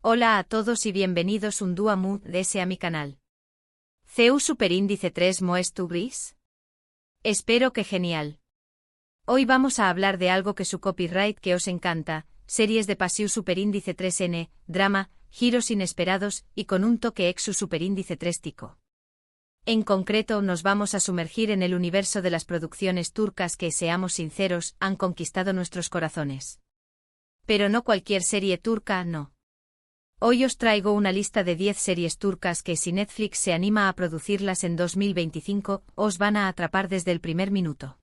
Hola a todos y bienvenidos un día más a mi canal. ¿Ceu superíndice 3 moes tu gris? Espero que genial. Hoy vamos a hablar de algo que su copyright que os encanta, series de pasiu superíndice 3N, drama, giros inesperados y con un toque exu superíndice 3 tico. En concreto nos vamos a sumergir en el universo de las producciones turcas que, seamos sinceros, han conquistado nuestros corazones. Pero no cualquier serie turca, no. Hoy os traigo una lista de 10 series turcas que, si Netflix se anima a producirlas en 2025, os van a atrapar desde el primer minuto.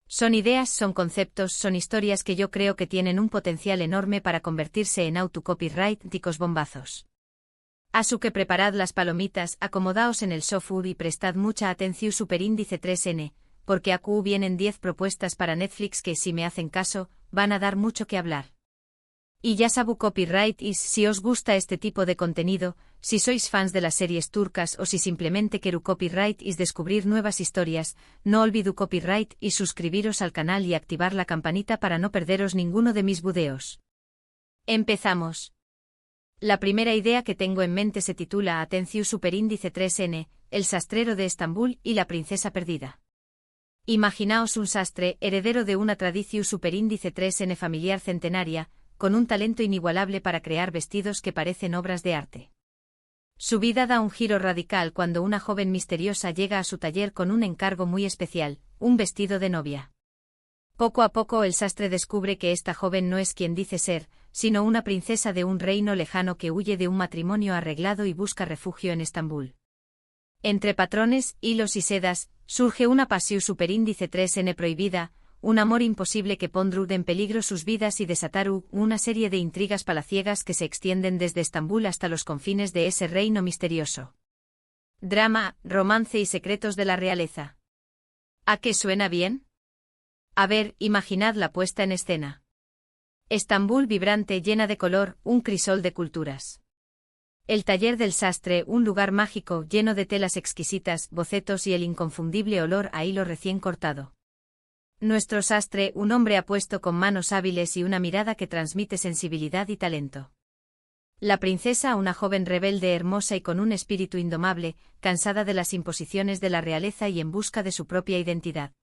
Son ideas, son conceptos, son historias que yo creo que tienen un potencial enorme para convertirse en auto-copyright ticos bombazos. Así que preparad las palomitas, acomodaos en el sofá y prestad mucha atención superíndice 3N, porque aquí vienen 10 propuestas para Netflix que, si me hacen caso, van a dar mucho que hablar. Y ya sabu copyright is si os gusta este tipo de contenido, si sois fans de las series turcas o si simplemente queru copyright is descubrir nuevas historias, no olvidu copyright y suscribiros al canal y activar la campanita para no perderos ninguno de mis videos. Empezamos. La primera idea que tengo en mente se titula Atención superíndice 3N, el sastrero de Estambul y la princesa perdida. Imaginaos un sastre, heredero de una tradición superíndice 3N familiar centenaria, con un talento inigualable para crear vestidos que parecen obras de arte. Su vida da un giro radical cuando una joven misteriosa llega a su taller con un encargo muy especial, un vestido de novia. Poco a poco el sastre descubre que esta joven no es quien dice ser, sino una princesa de un reino lejano que huye de un matrimonio arreglado y busca refugio en Estambul. Entre patrones, hilos y sedas, surge una pasión superíndice 3N prohibida, un amor imposible que pondrá en peligro sus vidas y desatará una serie de intrigas palaciegas que se extienden desde Estambul hasta los confines de ese reino misterioso. Drama, romance y secretos de la realeza. ¿A qué suena bien? A ver, imaginad la puesta en escena. Estambul vibrante, llena de color, un crisol de culturas. El taller del sastre, un lugar mágico, lleno de telas exquisitas, bocetos y el inconfundible olor a hilo recién cortado. Nuestro sastre, un hombre apuesto con manos hábiles y una mirada que transmite sensibilidad y talento. La princesa, una joven rebelde, hermosa y con un espíritu indomable, cansada de las imposiciones de la realeza y en busca de su propia identidad.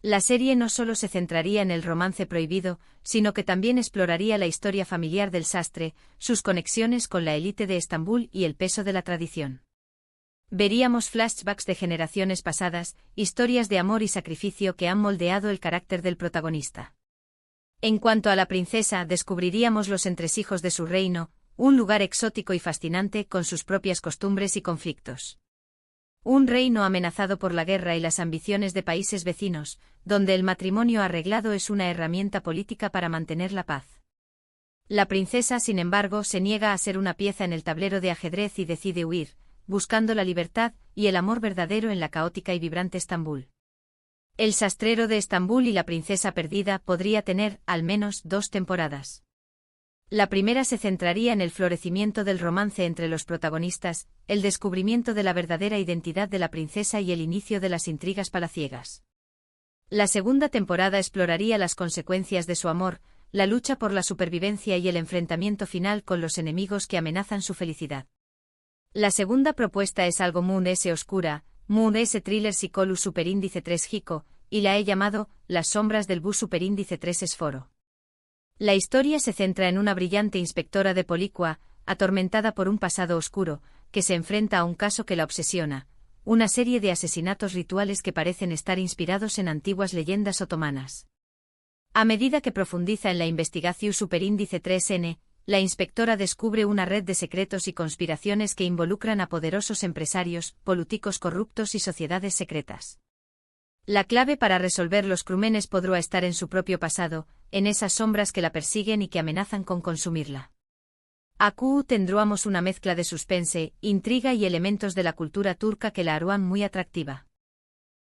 La serie no solo se centraría en el romance prohibido, sino que también exploraría la historia familiar del sastre, sus conexiones con la élite de Estambul y el peso de la tradición. Veríamos flashbacks de generaciones pasadas, historias de amor y sacrificio que han moldeado el carácter del protagonista. En cuanto a la princesa, descubriríamos los entresijos de su reino, un lugar exótico y fascinante con sus propias costumbres y conflictos. Un reino amenazado por la guerra y las ambiciones de países vecinos, donde el matrimonio arreglado es una herramienta política para mantener la paz. La princesa, sin embargo, se niega a ser una pieza en el tablero de ajedrez y decide huir, buscando la libertad y el amor verdadero en la caótica y vibrante Estambul. El sastrero de Estambul y la princesa perdida podría tener, al menos, 2 temporadas. La primera se centraría en el florecimiento del romance entre los protagonistas, el descubrimiento de la verdadera identidad de la princesa y el inicio de las intrigas palaciegas. La segunda temporada exploraría las consecuencias de su amor, la lucha por la supervivencia y el enfrentamiento final con los enemigos que amenazan su felicidad. La segunda propuesta es algo muy oscura, muy thriller psicolus superíndice 3 Jico, y la he llamado Las sombras del bus superíndice 3 Esforo. La historia se centra en una brillante inspectora de Policua, atormentada por un pasado oscuro, que se enfrenta a un caso que la obsesiona, una serie de asesinatos rituales que parecen estar inspirados en antiguas leyendas otomanas. A medida que profundiza en la investigación superíndice 3N, la inspectora descubre una red de secretos y conspiraciones que involucran a poderosos empresarios, políticos corruptos y sociedades secretas. La clave para resolver los crímenes podrá estar en su propio pasado, en esas sombras que la persiguen y que amenazan con consumirla. Aquí tendremos una mezcla de suspense, intriga y elementos de la cultura turca que la harán muy atractiva.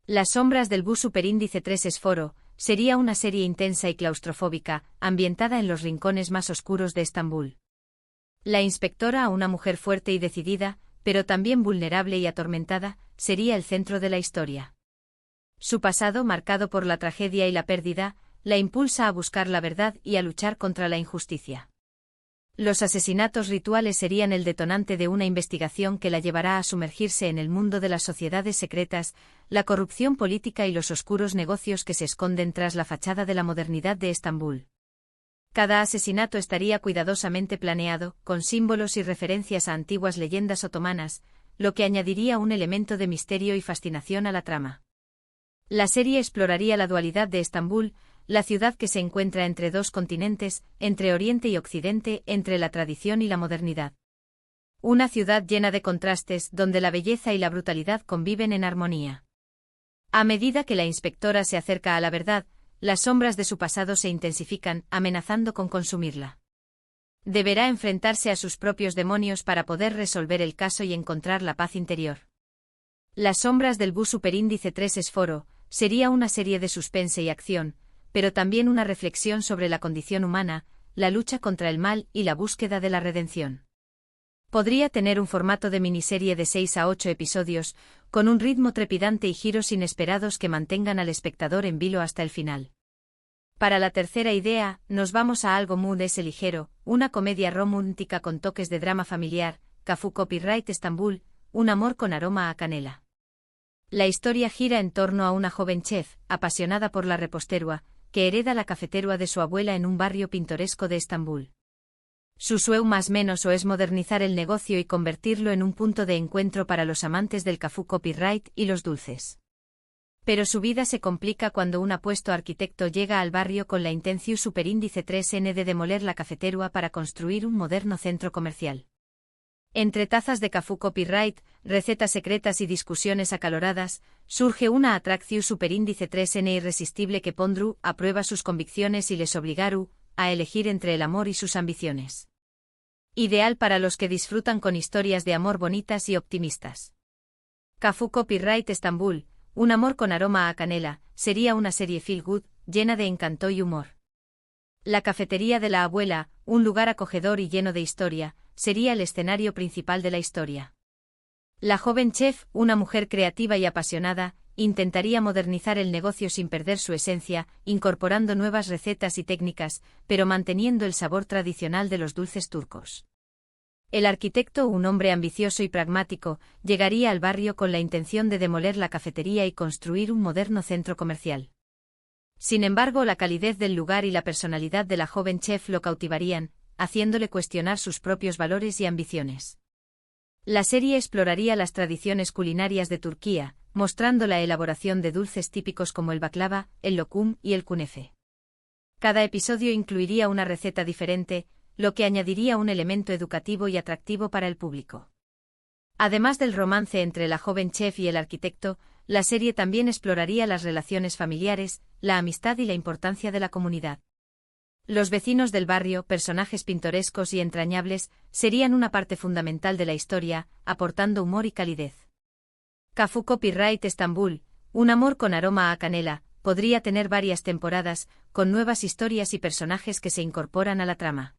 Las sombras del bus superíndice 3 Esforo sería una serie intensa y claustrofóbica, ambientada en los rincones más oscuros de Estambul. La inspectora, una mujer fuerte y decidida, pero también vulnerable y atormentada, sería el centro de la historia. Su pasado, marcado por la tragedia y la pérdida, la impulsa a buscar la verdad y a luchar contra la injusticia. Los asesinatos rituales serían el detonante de una investigación que la llevará a sumergirse en el mundo de las sociedades secretas, la corrupción política y los oscuros negocios que se esconden tras la fachada de la modernidad de Estambul. Cada asesinato estaría cuidadosamente planeado, con símbolos y referencias a antiguas leyendas otomanas, lo que añadiría un elemento de misterio y fascinación a la trama. La serie exploraría la dualidad de Estambul, la ciudad que se encuentra entre dos continentes, entre Oriente y Occidente, entre la tradición y la modernidad. Una ciudad llena de contrastes, donde la belleza y la brutalidad conviven en armonía. A medida que la inspectora se acerca a la verdad, las sombras de su pasado se intensifican, amenazando con consumirla. Deberá enfrentarse a sus propios demonios para poder resolver el caso y encontrar la paz interior. Las sombras del Bu Superíndice 3 Esforo sería una serie de suspense y acción, pero también una reflexión sobre la condición humana, la lucha contra el mal y la búsqueda de la redención. Podría tener un formato de miniserie de 6 a 8 episodios, con un ritmo trepidante y giros inesperados que mantengan al espectador en vilo hasta el final. Para la tercera idea, nos vamos a algo muy ligero, una comedia romántica con toques de drama familiar, Kafú Copyright Estambul, un amor con aroma a canela. La historia gira en torno a una joven chef, apasionada por la repostería, que hereda la cafetería de su abuela en un barrio pintoresco de Estambul. Su sueño más menos es modernizar el negocio y convertirlo en un punto de encuentro para los amantes del Kafú Copyright y los dulces. Pero su vida se complica cuando un apuesto arquitecto llega al barrio con la intención superíndice 3N de demoler la cafetería para construir un moderno centro comercial. Entre tazas de Kafú Copyright, recetas secretas y discusiones acaloradas, surge una atracción superíndice 3N irresistible que pondrá a prueba sus convicciones y les obligará a elegir entre el amor y sus ambiciones. Ideal para los que disfrutan con historias de amor bonitas y optimistas. Kafú Copyright Estambul, un amor con aroma a canela, sería una serie feel good, llena de encanto y humor. La cafetería de la abuela, un lugar acogedor y lleno de historia, sería el escenario principal de la historia. La joven chef, una mujer creativa y apasionada, intentaría modernizar el negocio sin perder su esencia, incorporando nuevas recetas y técnicas, pero manteniendo el sabor tradicional de los dulces turcos. El arquitecto, un hombre ambicioso y pragmático, llegaría al barrio con la intención de demoler la cafetería y construir un moderno centro comercial. Sin embargo, la calidez del lugar y la personalidad de la joven chef lo cautivarían, haciéndole cuestionar sus propios valores y ambiciones. La serie exploraría las tradiciones culinarias de Turquía, mostrando la elaboración de dulces típicos como el baklava, el lokum y el kunefe. Cada episodio incluiría una receta diferente, lo que añadiría un elemento educativo y atractivo para el público. Además del romance entre la joven chef y el arquitecto, la serie también exploraría las relaciones familiares, la amistad y la importancia de la comunidad. Los vecinos del barrio, personajes pintorescos y entrañables, serían una parte fundamental de la historia, aportando humor y calidez. Kafú Copyright Estambul, un amor con aroma a canela, podría tener varias temporadas, con nuevas historias y personajes que se incorporan a la trama.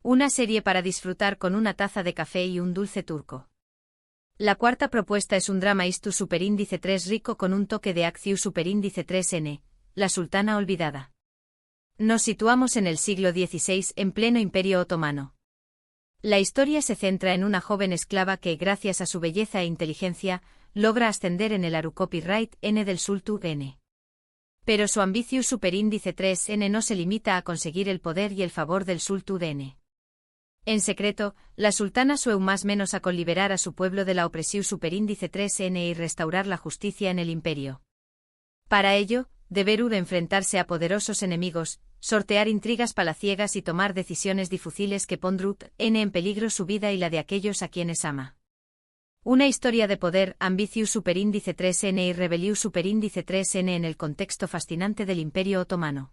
Una serie para disfrutar con una taza de café y un dulce turco. La cuarta propuesta es un drama Istu Superíndice 3 rico con un toque de acción Superíndice 3N, La Sultana Olvidada. Nos situamos en el siglo XVI en pleno Imperio Otomano. La historia se centra en una joven esclava que, gracias a su belleza e inteligencia, logra ascender en el Aru Copyright N del Sultán N. Pero su ambición Superíndice 3N no se limita a conseguir el poder y el favor del Sultán N. En secreto, la sultana sueña más menos a con liberar a su pueblo de la opresión Superíndice 3N y restaurar la justicia en el imperio. Para ello, deberá enfrentarse a poderosos enemigos, sortear intrigas palaciegas y tomar decisiones difíciles que pondrán en peligro su vida y la de aquellos a quienes ama. Una historia de poder, ambición Superíndice 3N y rebelión Superíndice 3N en el contexto fascinante del Imperio Otomano.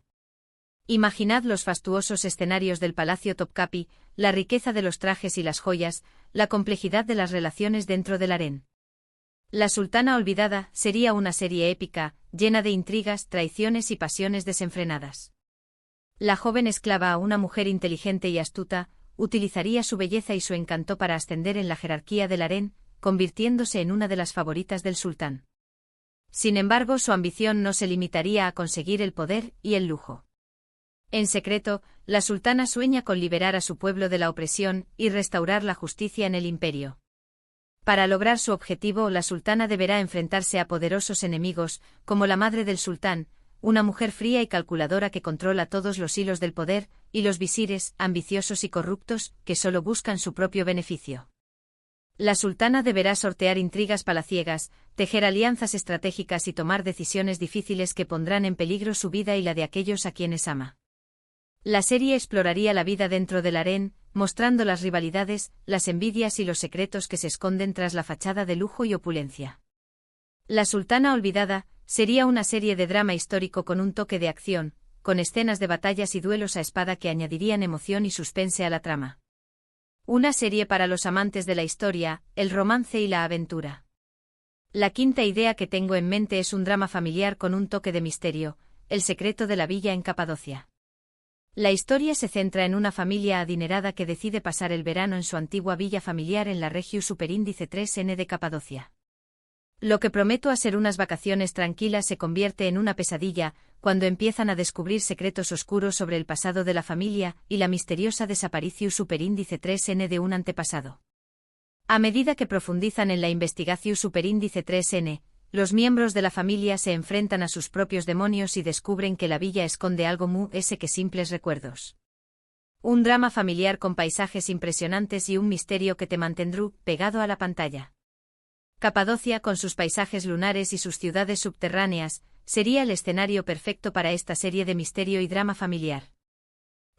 Imaginad los fastuosos escenarios del Palacio Topkapi, la riqueza de los trajes y las joyas, la complejidad de las relaciones dentro del harén. La Sultana Olvidada sería una serie épica, llena de intrigas, traiciones y pasiones desenfrenadas. La joven esclava, una mujer inteligente y astuta, utilizaría su belleza y su encanto para ascender en la jerarquía del harén, convirtiéndose en una de las favoritas del sultán. Sin embargo, su ambición no se limitaría a conseguir el poder y el lujo. En secreto, la sultana sueña con liberar a su pueblo de la opresión y restaurar la justicia en el imperio. Para lograr su objetivo, la sultana deberá enfrentarse a poderosos enemigos, como la madre del sultán, una mujer fría y calculadora que controla todos los hilos del poder, y los visires, ambiciosos y corruptos, que solo buscan su propio beneficio. La sultana deberá sortear intrigas palaciegas, tejer alianzas estratégicas y tomar decisiones difíciles que pondrán en peligro su vida y la de aquellos a quienes ama. La serie exploraría la vida dentro del harén, mostrando las rivalidades, las envidias y los secretos que se esconden tras la fachada de lujo y opulencia. La sultana olvidada sería una serie de drama histórico con un toque de acción, con escenas de batallas y duelos a espada que añadirían emoción y suspense a la trama. Una serie para los amantes de la historia, el romance y la aventura. La quinta idea que tengo en mente es un drama familiar con un toque de misterio, El secreto de la villa en Capadocia. La historia se centra en una familia adinerada que decide pasar el verano en su antigua villa familiar en la Regiu Superíndice 3N de Capadocia. Lo que prometo a ser unas vacaciones tranquilas se convierte en una pesadilla, cuando empiezan a descubrir secretos oscuros sobre el pasado de la familia y la misteriosa desaparición Superíndice 3N de un antepasado. A medida que profundizan en la investigación Superíndice 3N, los miembros de la familia se enfrentan a sus propios demonios y descubren que la villa esconde algo más que simples recuerdos. Un drama familiar con paisajes impresionantes y un misterio que te mantendrá pegado a la pantalla. Capadocia, con sus paisajes lunares y sus ciudades subterráneas, sería el escenario perfecto para esta serie de misterio y drama familiar.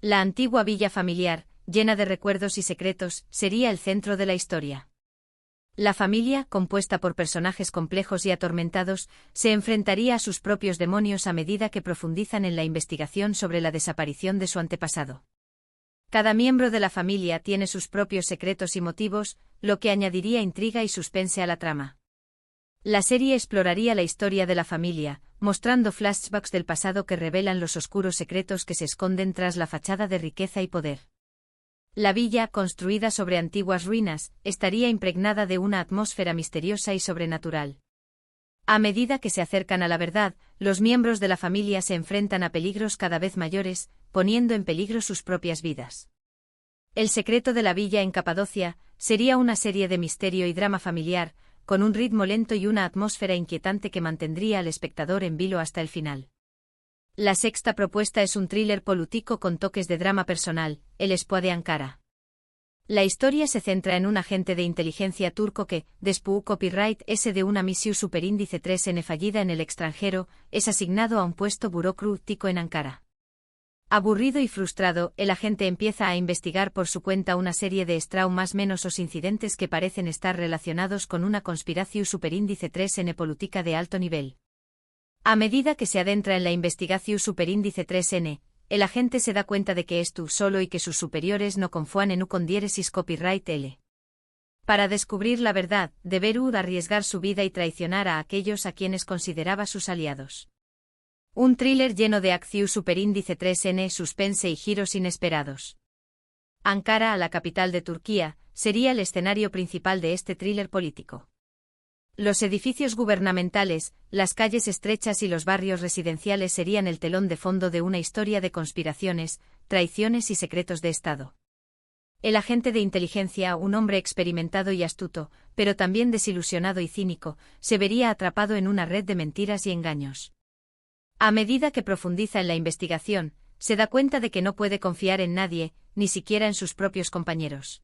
La antigua villa familiar, llena de recuerdos y secretos, sería el centro de la historia. La familia, compuesta por personajes complejos y atormentados, se enfrentaría a sus propios demonios a medida que profundizan en la investigación sobre la desaparición de su antepasado. Cada miembro de la familia tiene sus propios secretos y motivos, lo que añadiría intriga y suspense a la trama. La serie exploraría la historia de la familia, mostrando flashbacks del pasado que revelan los oscuros secretos que se esconden tras la fachada de riqueza y poder. La villa, construida sobre antiguas ruinas, estaría impregnada de una atmósfera misteriosa y sobrenatural. A medida que se acercan a la verdad, los miembros de la familia se enfrentan a peligros cada vez mayores, poniendo en peligro sus propias vidas. El secreto de la villa en Capadocia sería una serie de misterio y drama familiar, con un ritmo lento y una atmósfera inquietante que mantendría al espectador en vilo hasta el final. La sexta propuesta es un thriller político con toques de drama personal, El espía de Ankara. La historia se centra en un agente de inteligencia turco que, después copyright S de una misión superíndice 3N fallida en el extranjero, es asignado a un puesto burocrático en Ankara. Aburrido y frustrado, el agente empieza a investigar por su cuenta una serie de más menos incidentes que parecen estar relacionados con una conspiración superíndice 3N política de alto nivel. A medida que se adentra en la investigación superíndice 3N, el agente se da cuenta de que es tú solo y que sus superiores no confían en con diéresis copyright L. Para descubrir la verdad, deberá arriesgar su vida y traicionar a aquellos a quienes consideraba sus aliados. Un thriller lleno de acción superíndice 3N, suspense y giros inesperados. Ankara, la capital de Turquía, sería el escenario principal de este thriller político. Los edificios gubernamentales, las calles estrechas y los barrios residenciales serían el telón de fondo de una historia de conspiraciones, traiciones y secretos de Estado. El agente de inteligencia, un hombre experimentado y astuto, pero también desilusionado y cínico, se vería atrapado en una red de mentiras y engaños. A medida que profundiza en la investigación, se da cuenta de que no puede confiar en nadie, ni siquiera en sus propios compañeros.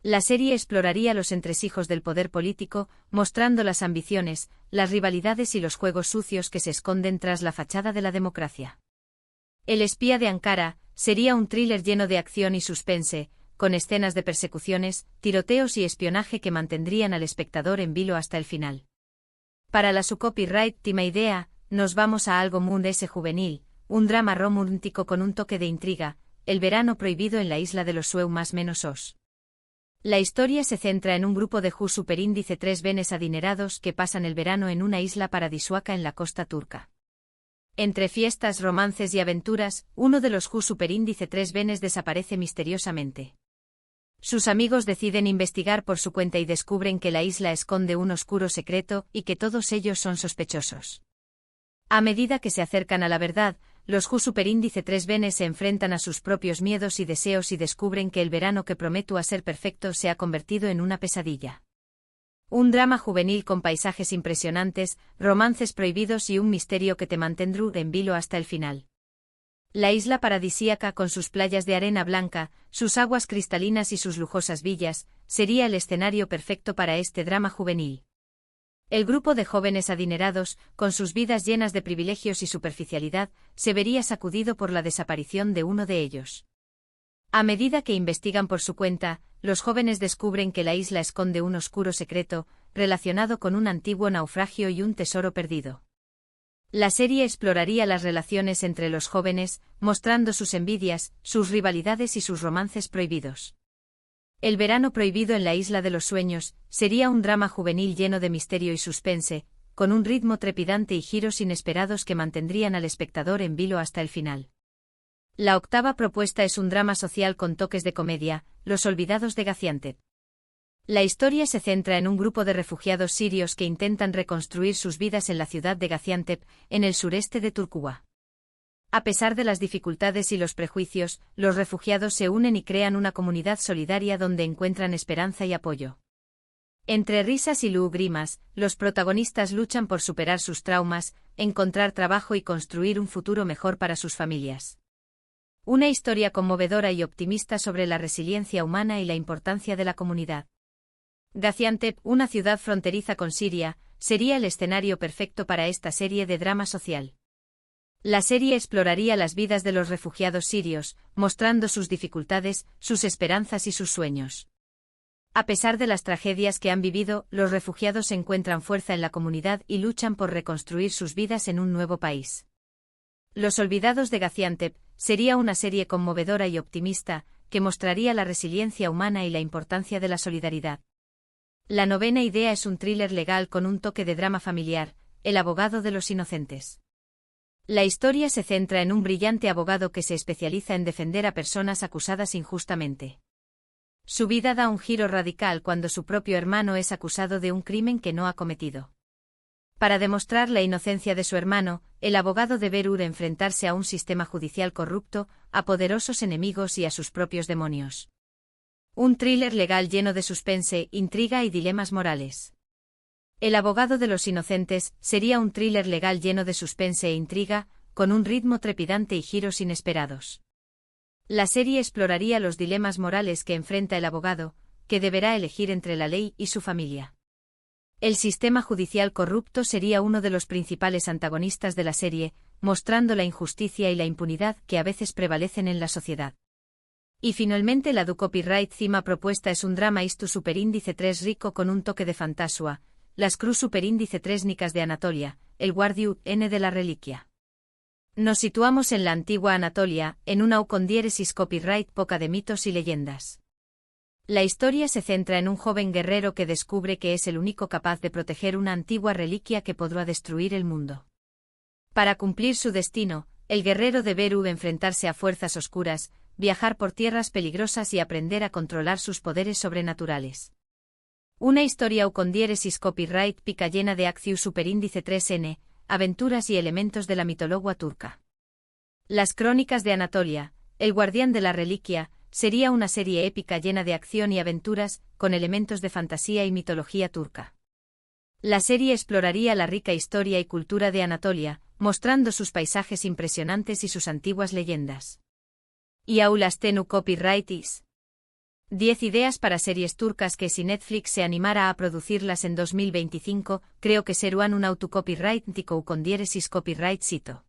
La serie exploraría los entresijos del poder político, mostrando las ambiciones, las rivalidades y los juegos sucios que se esconden tras la fachada de la democracia. El espía de Ankara sería un thriller lleno de acción y suspense, con escenas de persecuciones, tiroteos y espionaje que mantendrían al espectador en vilo hasta el final. Para la su copyright Tima Idea, nos vamos a algo mundial juvenil, un drama romántico con un toque de intriga, El verano prohibido en la isla de los Sueu más menos os. La historia se centra en un grupo de Jus superíndice 3 benes adinerados que pasan el verano en una isla paradisíaca en la costa turca. Entre fiestas, romances y aventuras, uno de los Jus superíndice 3 benes desaparece misteriosamente. Sus amigos deciden investigar por su cuenta y descubren que la isla esconde un oscuro secreto y que todos ellos son sospechosos. A medida que se acercan a la verdad, los Ju Superíndice 3 Venes se enfrentan a sus propios miedos y deseos y descubren que el verano que prometía ser perfecto se ha convertido en una pesadilla. Un drama juvenil con paisajes impresionantes, romances prohibidos y un misterio que te mantendrá en vilo hasta el final. La isla paradisíaca con sus playas de arena blanca, sus aguas cristalinas y sus lujosas villas, sería el escenario perfecto para este drama juvenil. El grupo de jóvenes adinerados, con sus vidas llenas de privilegios y superficialidad, se vería sacudido por la desaparición de uno de ellos. A medida que investigan por su cuenta, los jóvenes descubren que la isla esconde un oscuro secreto, relacionado con un antiguo naufragio y un tesoro perdido. La serie exploraría las relaciones entre los jóvenes, mostrando sus envidias, sus rivalidades y sus romances prohibidos. El verano prohibido en la Isla de los Sueños sería un drama juvenil lleno de misterio y suspense, con un ritmo trepidante y giros inesperados que mantendrían al espectador en vilo hasta el final. La octava propuesta es un drama social con toques de comedia, Los Olvidados de Gaziantep. La historia se centra en un grupo de refugiados sirios que intentan reconstruir sus vidas en la ciudad de Gaziantep, en el sureste de Turquía. A pesar de las dificultades y los prejuicios, los refugiados se unen y crean una comunidad solidaria donde encuentran esperanza y apoyo. Entre risas y lágrimas, los protagonistas luchan por superar sus traumas, encontrar trabajo y construir un futuro mejor para sus familias. Una historia conmovedora y optimista sobre la resiliencia humana y la importancia de la comunidad. Gaziantep, una ciudad fronteriza con Siria, sería el escenario perfecto para esta serie de drama social. La serie exploraría las vidas de los refugiados sirios, mostrando sus dificultades, sus esperanzas y sus sueños. A pesar de las tragedias que han vivido, los refugiados encuentran fuerza en la comunidad y luchan por reconstruir sus vidas en un nuevo país. Los Olvidados de Gaziantep sería una serie conmovedora y optimista, que mostraría la resiliencia humana y la importancia de la solidaridad. La novena idea es un thriller legal con un toque de drama familiar, El abogado de los inocentes. La historia se centra en un brillante abogado que se especializa en defender a personas acusadas injustamente. Su vida da un giro radical cuando su propio hermano es acusado de un crimen que no ha cometido. Para demostrar la inocencia de su hermano, el abogado debe enfrentarse a un sistema judicial corrupto, a poderosos enemigos y a sus propios demonios. Un thriller legal lleno de suspense, intriga y dilemas morales. El abogado de los inocentes sería un thriller legal lleno de suspense e intriga, con un ritmo trepidante y giros inesperados. La serie exploraría los dilemas morales que enfrenta el abogado, que deberá elegir entre la ley y su familia. El sistema judicial corrupto sería uno de los principales antagonistas de la serie, mostrando la injusticia y la impunidad que a veces prevalecen en la sociedad. Y finalmente la copyright cima propuesta es un drama istu superíndice 3 rico con un toque de fantasía, las cruz superíndice 3 nicas de Anatolia, el guardiú N de la reliquia. Nos situamos en la antigua Anatolia, en una con diéresis copyright poca de mitos y leyendas. La historia se centra en un joven guerrero que descubre que es el único capaz de proteger una antigua reliquia que podrá destruir el mundo. Para cumplir su destino, el guerrero deberá enfrentarse a fuerzas oscuras, viajar por tierras peligrosas y aprender a controlar sus poderes sobrenaturales. Una historia con diéresis copyright pica llena de acción superíndice 3N, aventuras y elementos de la mitología turca. Las Crónicas de Anatolia, el guardián de la reliquia, sería una serie épica llena de acción y aventuras, con elementos de fantasía y mitología turca. La serie exploraría la rica historia y cultura de Anatolia, mostrando sus paisajes impresionantes y sus antiguas leyendas. Y aulas tenu copyright is. 10 ideas para series turcas que si Netflix se animara a producirlas en 2025, creo que serían un autocopyright tico con diéresis copyright cito.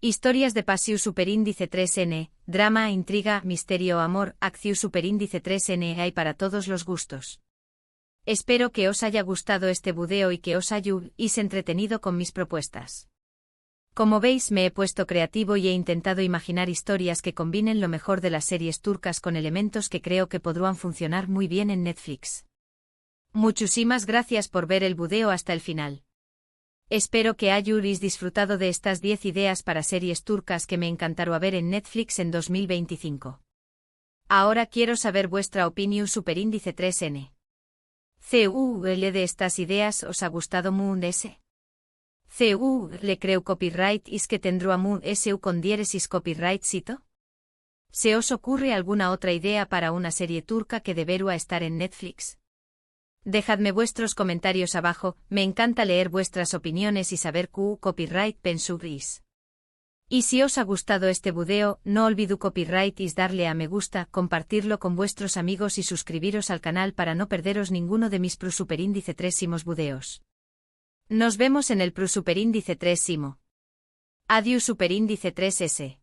Historias de pasión superíndice 3N, drama, intriga, misterio, amor, acción superíndice 3N hay para todos los gustos. Espero que os haya gustado este video y que os hayáis entretenido con mis propuestas. Como veis me he puesto creativo y he intentado imaginar historias que combinen lo mejor de las series turcas con elementos que creo que podrán funcionar muy bien en Netflix. Muchísimas gracias por ver el video hasta el final. Espero que hayáis disfrutado de estas 10 ideas para series turcas que me encantará ver en Netflix en 2025. Ahora quiero saber vuestra opinión superíndice 3N. ¿Cuál de estas ideas os ha gustado mucho? CU, le creu copyright is que tendrá mu SU con diéresis copyright cito? ¿Se os ocurre alguna otra idea para una serie turca que deberá estar en Netflix? Dejadme vuestros comentarios abajo, me encanta leer vuestras opiniones y saber QU copyright pensugris. Y si os ha gustado este video, no olvidéis copyright is darle a me gusta, compartirlo con vuestros amigos y suscribiros al canal para no perderos ninguno de mis Superíndice 3 videos. Nos vemos en el Superíndice 3. Adiós Superíndice 3S.